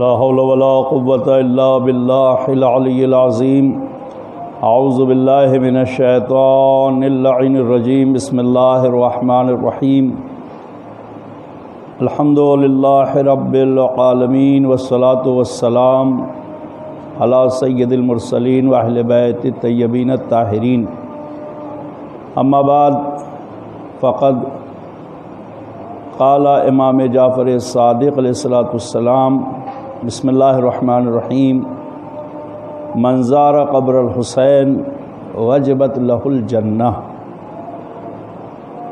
لا حول ولا قوة الا باللہ العلی العظیم اعوذ باللہ من الشیطان اللعین الرجیم بسم اللہ الرحمن الرحیم الحمد للہ رب العالمین والصلاة والسلام علی سید المرسلین و اہل بیت الطیبین الطاہرین اما بعد فقد قال امام جعفر صادق علیہ السلام بسم اللہ الرحمن الرحیم من زار قبر الحسین وجبت لہ الجنہ۔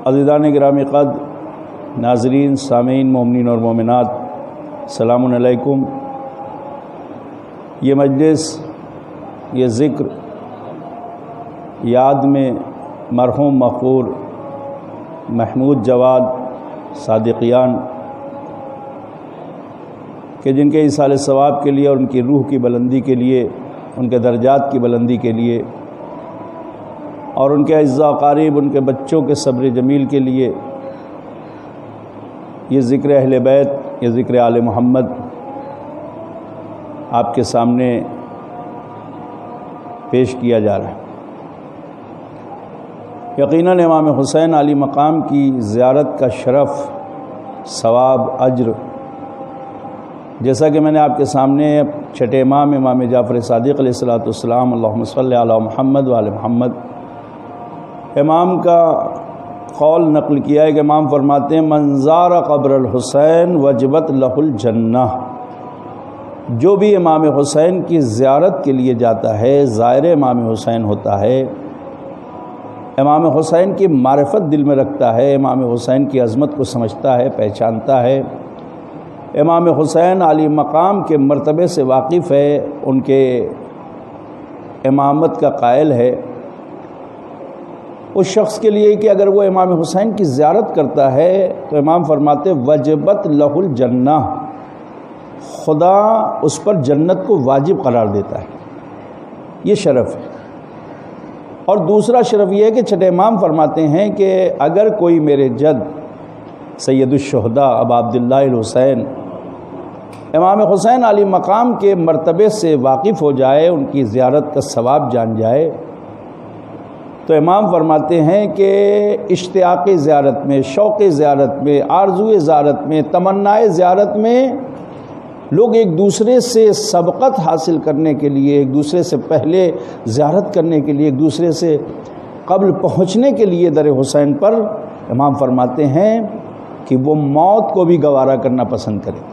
عزیزان گرامی قدر، ناظرین، سامعین، مومنین اور مومنات، السلام علیکم۔ یہ مجلس، یہ ذکر یاد میں مرحوم مغفور محمود جواد صادقیان کہ جن کے ایصال ثواب کے لیے اور ان کی روح کی بلندی کے لیے، ان کے درجات کی بلندی کے لیے اور ان کے اعزاء و اقارب، ان کے بچوں کے صبر جمیل کے لیے یہ ذکر اہل بیت، یہ ذکر آل محمد آپ کے سامنے پیش کیا جا رہا ہے۔ یقیناً امام حسین علی مقام کی زیارت کا شرف، ثواب، اجر، جیسا کہ میں نے آپ کے سامنے چھٹے امام جعفر صادق علیہ السلام اللہم صلی علی محمد و آل محمد امام کا قول نقل کیا ہے کہ امام فرماتے ہیں من زار قبر الحسین وجبت لہ الجنہ۔ جو بھی امام حسین کی زیارت کے لیے جاتا ہے، زائر امام حسین ہوتا ہے، امام حسین کی معرفت دل میں رکھتا ہے، امام حسین کی عظمت کو سمجھتا ہے، پہچانتا ہے، امام حسین علی مقام کے مرتبے سے واقف ہے، ان کے امامت کا قائل ہے، اس شخص کے لیے کہ اگر وہ امام حسین کی زیارت کرتا ہے تو امام فرماتے وجبت لہ الجنہ، خدا اس پر جنت کو واجب قرار دیتا ہے۔ یہ شرف ہے۔ اور دوسرا شرف یہ ہے کہ چھٹے امام فرماتے ہیں کہ اگر کوئی میرے جد سید الشہداء ابا عبداللہ الحسین امام حسین علی مقام کے مرتبے سے واقف ہو جائے، ان کی زیارت کا ثواب جان جائے، تو امام فرماتے ہیں کہ اشتیاق زیارت میں، شوق زیارت میں، آرزو زیارت میں، تمنائے زیارت میں لوگ ایک دوسرے سے سبقت حاصل کرنے کے لیے، ایک دوسرے سے پہلے زیارت کرنے کے لیے، ایک دوسرے سے قبل پہنچنے کے لیے در حسین پر امام فرماتے ہیں کہ وہ موت کو بھی گوارا کرنا پسند کرے۔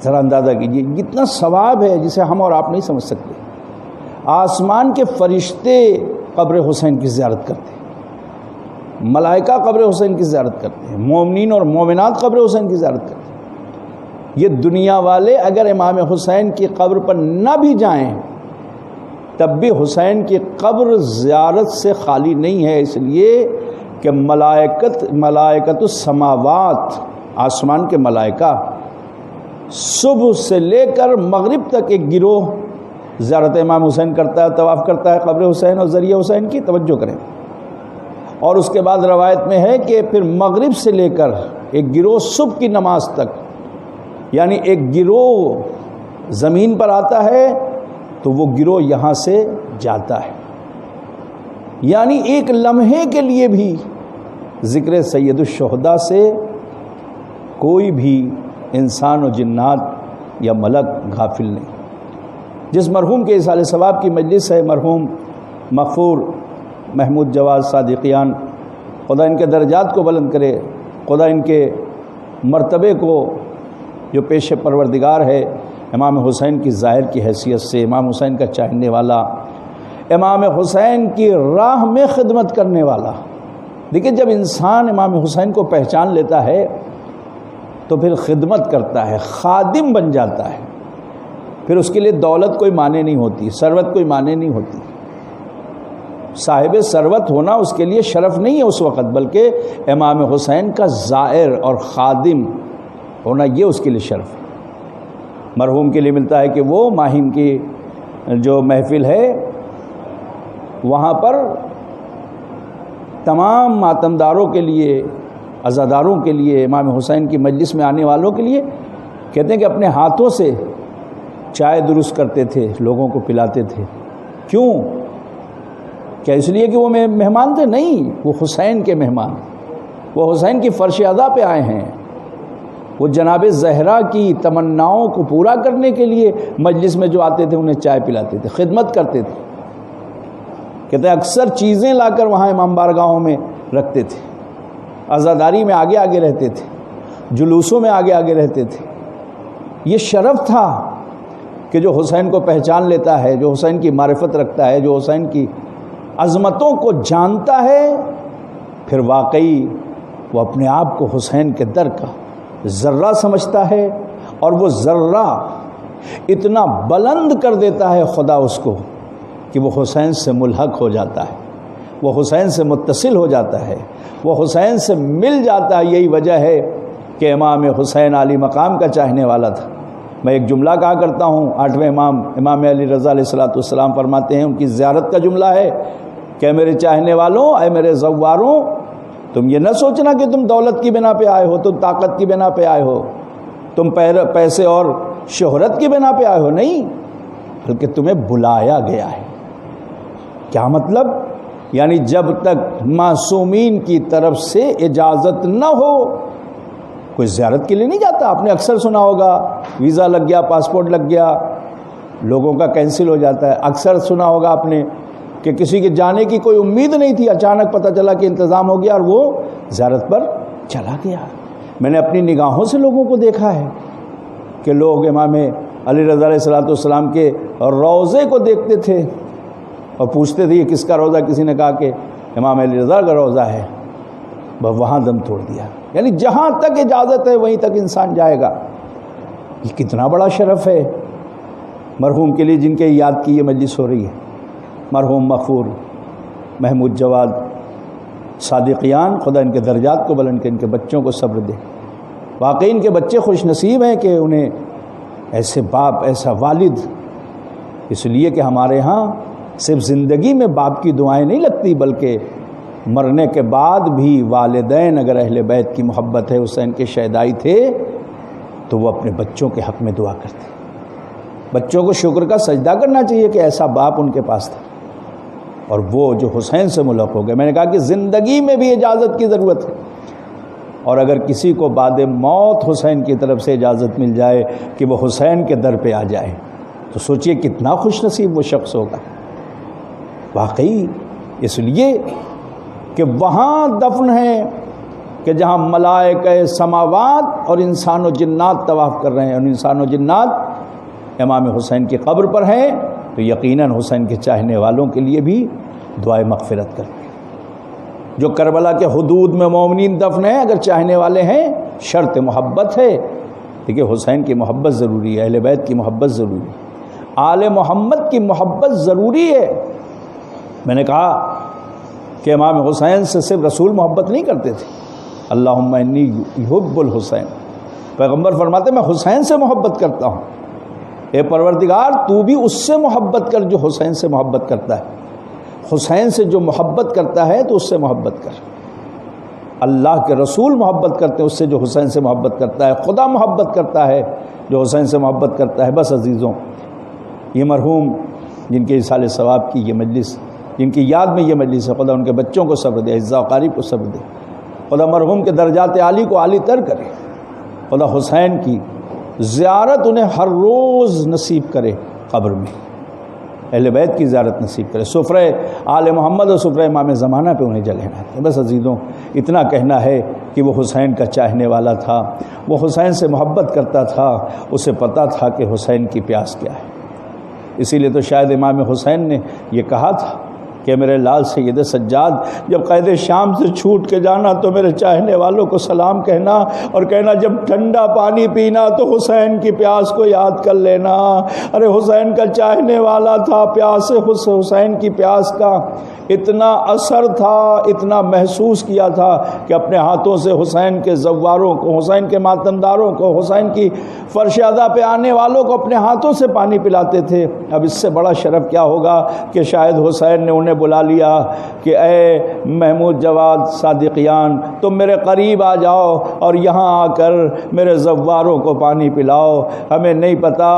ذرا اندازہ کیجیے کتنا ثواب ہے جسے ہم اور آپ نہیں سمجھ سکتے۔ آسمان کے فرشتے قبر حسین کی زیارت کرتے ہیں، ملائکہ قبر حسین کی زیارت کرتے ہیں، مومنین اور مومنات قبر حسین کی زیارت کرتے ہیں۔ یہ دنیا والے اگر امام حسین کی قبر پر نہ بھی جائیں تب بھی حسین کی قبر زیارت سے خالی نہیں ہے، اس لیے کہ ملائکت السماوات، آسمان کے ملائکہ صبح سے لے کر مغرب تک ایک گروہ زیارت امام حسین کرتا ہے، طواف کرتا ہے قبر حسین اور ذریعہ حسین کی، توجہ کریں۔ اور اس کے بعد روایت میں ہے کہ پھر مغرب سے لے کر ایک گروہ صبح کی نماز تک، یعنی ایک گروہ زمین پر آتا ہے تو وہ گروہ یہاں سے جاتا ہے، یعنی ایک لمحے کے لیے بھی ذکر سید الشہداء سے کوئی بھی انسان و جنات یا ملک غافل نہیں۔ جس مرحوم کے ایصال ثواب کی مجلس ہے، مرحوم مغفور محمود جواد صادقیان، خدا ان کے درجات کو بلند کرے، خدا ان کے مرتبے کو جو پیش پروردگار ہے، امام حسین کی ظاہر کی حیثیت سے، امام حسین کا چاہنے والا، امام حسین کی راہ میں خدمت کرنے والا۔ دیکھیں جب انسان امام حسین کو پہچان لیتا ہے تو پھر خدمت کرتا ہے، خادم بن جاتا ہے، پھر اس کے لیے دولت کوئی معنی نہیں ہوتی، ثروت کوئی معنی نہیں ہوتی۔ صاحب ثروت ہونا اس کے لیے شرف نہیں ہے اس وقت، بلکہ امام حسین کا زائر اور خادم ہونا یہ اس کے لیے شرف ہے۔ مرحوم کے لیے ملتا ہے کہ وہ ماہم کی جو محفل ہے وہاں پر تمام ماتمداروں کے لیے، عزاداروں کے لیے، امام حسین کی مجلس میں آنے والوں کے لیے کہتے ہیں کہ اپنے ہاتھوں سے چائے درست کرتے تھے، لوگوں کو پلاتے تھے۔ کیوں؟ کیا اس لیے کہ وہ مہمان تھے؟ نہیں، وہ حسین کے مہمان، وہ حسین کی فرش ادا پہ آئے ہیں، وہ جناب زہرا کی تمناؤں کو پورا کرنے کے لیے مجلس میں جو آتے تھے انہیں چائے پلاتے تھے، خدمت کرتے تھے۔ کہتے ہیں اکثر چیزیں لا کر وہاں امام بارگاہوں میں رکھتے تھے، عزاداری میں آگے آگے رہتے تھے، جلوسوں میں آگے آگے رہتے تھے۔ یہ شرف تھا کہ جو حسین کو پہچان لیتا ہے، جو حسین کی معرفت رکھتا ہے، جو حسین کی عظمتوں کو جانتا ہے، پھر واقعی وہ اپنے آپ کو حسین کے در کا ذرہ سمجھتا ہے، اور وہ ذرہ اتنا بلند کر دیتا ہے خدا اس کو کہ وہ حسین سے ملحق ہو جاتا ہے، وہ حسین سے متصل ہو جاتا ہے، وہ حسین سے مل جاتا ہے۔ یہی وجہ ہے کہ امام حسین علی مقام کا چاہنے والا تھا۔ میں ایک جملہ کہا کرتا ہوں، 8ویں امام علی رضا علیہ السلام فرماتے ہیں، ان کی زیارت کا جملہ ہے کہ میرے چاہنے والوں، اے میرے زواروں، تم یہ نہ سوچنا کہ تم دولت کی بنا پہ آئے ہو، تم طاقت کی بنا پہ آئے ہو، تم پیسے اور شہرت کی بنا پہ آئے ہو، نہیں، بلکہ تمہیں بلایا گیا ہے۔ کیا مطلب؟ یعنی جب تک معصومین کی طرف سے اجازت نہ ہو کوئی زیارت کے لیے نہیں جاتا۔ آپ نے اکثر سنا ہوگا ویزا لگ گیا، پاسپورٹ لگ گیا، لوگوں کا کینسل ہو جاتا ہے۔ اکثر سنا ہوگا آپ نے کہ کسی کے جانے کی کوئی امید نہیں تھی، اچانک پتہ چلا کہ انتظام ہو گیا اور وہ زیارت پر چلا گیا۔ میں نے اپنی نگاہوں سے لوگوں کو دیکھا ہے کہ لوگ امام علی رضا علیہ السلام کے روضے کو دیکھتے تھے اور پوچھتے تھے یہ کس کا روضہ؟ کسی نے کہا کہ امام علی رضا کا روضہ ہے، بس وہاں دم توڑ دیا۔ یعنی جہاں تک اجازت ہے وہیں تک انسان جائے گا۔ یہ کتنا بڑا شرف ہے مرحوم کے لیے، جن کے یاد کی یہ مجلس ہو رہی ہے، مرحوم مغفور محمود جواد صادقیان، خدا ان کے درجات کو بلند کرے، ان کے بچوں کو صبر دے۔ واقعی ان کے بچے خوش نصیب ہیں کہ انہیں ایسے باپ، ایسا والد، اس لیے کہ ہمارے ہاں صرف زندگی میں باپ کی دعائیں نہیں لگتی، بلکہ مرنے کے بعد بھی والدین اگر اہل بیت کی محبت ہے، حسین کے شہدائی تھے، تو وہ اپنے بچوں کے حق میں دعا کرتے۔ بچوں کو شکر کا سجدہ کرنا چاہیے کہ ایسا باپ ان کے پاس تھا اور وہ جو حسین سے ملحق ہو گئے۔ میں نے کہا کہ زندگی میں بھی اجازت کی ضرورت ہے، اور اگر کسی کو بعد موت حسین کی طرف سے اجازت مل جائے کہ وہ حسین کے در پہ آ جائے، تو سوچئے کتنا خوش نصیب وہ شخص ہوگا۔ واقعی اس لیے کہ وہاں دفن ہے کہ جہاں ملائکہ سماوات اور انسان و جنات طواف کر رہے ہیں، اور انسان و جنات امام حسین کی قبر پر ہیں، تو یقیناً حسین کے چاہنے والوں کے لیے بھی دعائے مغفرت کریں۔ جو کربلا کے حدود میں مومنین دفن ہیں، اگر چاہنے والے ہیں، شرط محبت ہے۔ دیکھیے حسین کی محبت ضروری ہے، اہل بیت کی محبت ضروری ہے، آل محمد کی محبت ضروری ہے۔ میں نے کہا کہ امام حسین سے صرف رسول محبت نہیں کرتے تھے، اللہم انی یحب الحسین، پیغمبر فرماتے میں حسین سے محبت کرتا ہوں، اے پروردگار تو بھی اس سے محبت کر جو حسین سے محبت کرتا ہے۔ حسین سے جو محبت کرتا ہے تو اس سے محبت کر۔ اللہ کے رسول محبت کرتے ہیں اس سے جو حسین سے محبت کرتا ہے، خدا محبت کرتا ہے جو حسین سے محبت کرتا ہے۔ بس عزیزوں، یہ مرحوم جن کے ایصال ثواب کی یہ مجلس، جن کی یاد میں یہ مجلس ہے، خدا ان کے بچوں کو صبر دے، اعزاء و قریب کو صبر دے، خدا مرحوم کے درجات عالی کو عالی تر کرے، خدا حسین کی زیارت انہیں ہر روز نصیب کرے، قبر میں اہل بیت کی زیارت نصیب کرے، سفرہ آل محمد اور سفرہ امام زمانہ پہ انہیں جگہ نہ دے۔ بس عزیزوں، اتنا کہنا ہے کہ وہ حسین کا چاہنے والا تھا، وہ حسین سے محبت کرتا تھا، اسے پتہ تھا کہ حسین کی پیاس کیا ہے۔ اسی لیے تو شاید امام حسین نے یہ کہا تھا کہ میرے لال سید سجاد، جب قید شام سے چھوٹ کے جانا تو میرے چاہنے والوں کو سلام کہنا، اور کہنا جب ٹھنڈا پانی پینا تو حسین کی پیاس کو یاد کر لینا۔ ارے حسین کا چاہنے والا تھا، پیاس حسین کی پیاس کا اتنا اثر تھا، اتنا محسوس کیا تھا کہ اپنے ہاتھوں سے حسین کے زواروں کو، حسین کے ماتمداروں کو، حسین کی فرش ادا پہ آنے والوں کو اپنے ہاتھوں سے پانی پلاتے تھے۔ اب اس سے بڑا شرف کیا ہوگا کہ شاید حسین نے انہیں بلا لیا کہ اے محمود جواد صادقیان، تم میرے قریب آ جاؤ اور یہاں آ کر میرے زواروں کو پانی پلاؤ۔ ہمیں نہیں پتا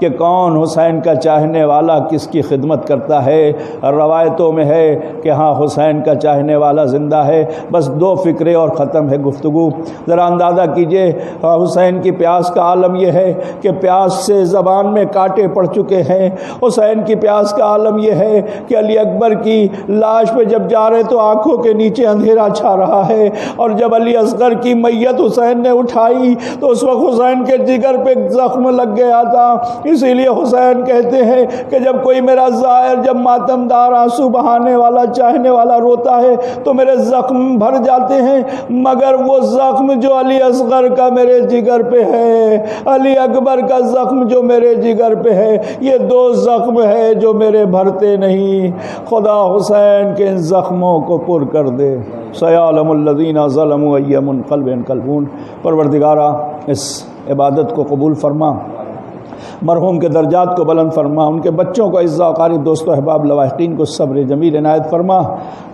کہ کون حسین کا چاہنے والا کس کی خدمت کرتا ہے۔ روایتوں میں ہے کہ ہاں حسین کا چاہنے والا زندہ ہے۔ بس 2 فکرے اور ختم ہے گفتگو۔ ذرا اندازہ کیجئے حسین کی پیاس کا عالم یہ ہے کہ پیاس سے زبان میں کانٹے پڑ چکے ہیں۔ حسین کی پیاس کا عالم یہ ہے کہ علی اکبر کی لاش پہ جب جا رہے تو آنکھوں کے نیچے اندھیرا چھا رہا ہے، اور جب علی اصغر کی میت حسین نے اٹھائی تو اس وقت حسین کے جگر پہ زخم لگ گیا تھا۔ اسی لیے حسین کہتے ہیں کہ جب کوئی میرا زائر، جب ماتمدار آنسو بہانے والا چاہنے والا روتا ہے تو میرے زخم بھر جاتے ہیں، مگر وہ زخم جو علی اصغر کا میرے جگر پہ ہے، علی اکبر کا زخم جو میرے جگر پہ ہے، یہ 2 زخم ہے جو میرے بھرتے نہیں۔ خدا حسین کے ان زخموں کو پر کر دے۔ سیعلم الذین ظلموا ای منقلب ینقلبون۔ پروردگارا اس عبادت کو قبول فرما، مرحوم کے درجات کو بلند فرما، ان کے بچوں کو عزت و اقارب، دوست و احباب، لواحقین کو صبر جمیل عنایت فرما۔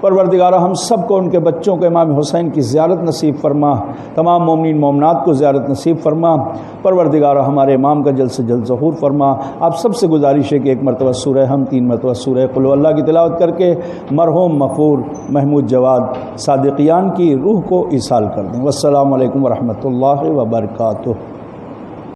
پروردگارہ ہم سب کو ان کے بچوں کو امام حسین کی زیارت نصیب فرما، تمام مومنین مومنات کو زیارت نصیب فرما۔ پروردگارہ ہمارے امام کا جلد سے جلد ظہور فرما۔ آپ سب سے گزارش ہے کہ 1 مرتبہ سورہ ہم، 3 مرتبہ سورہ قل ہو اللہ کی تلاوت کر کے مرحوم مغفور محمود جواد صادقیان کی روح کو ایصال کر دیں۔ والسلام علیکم ورحمۃ اللہ وبرکاتہ۔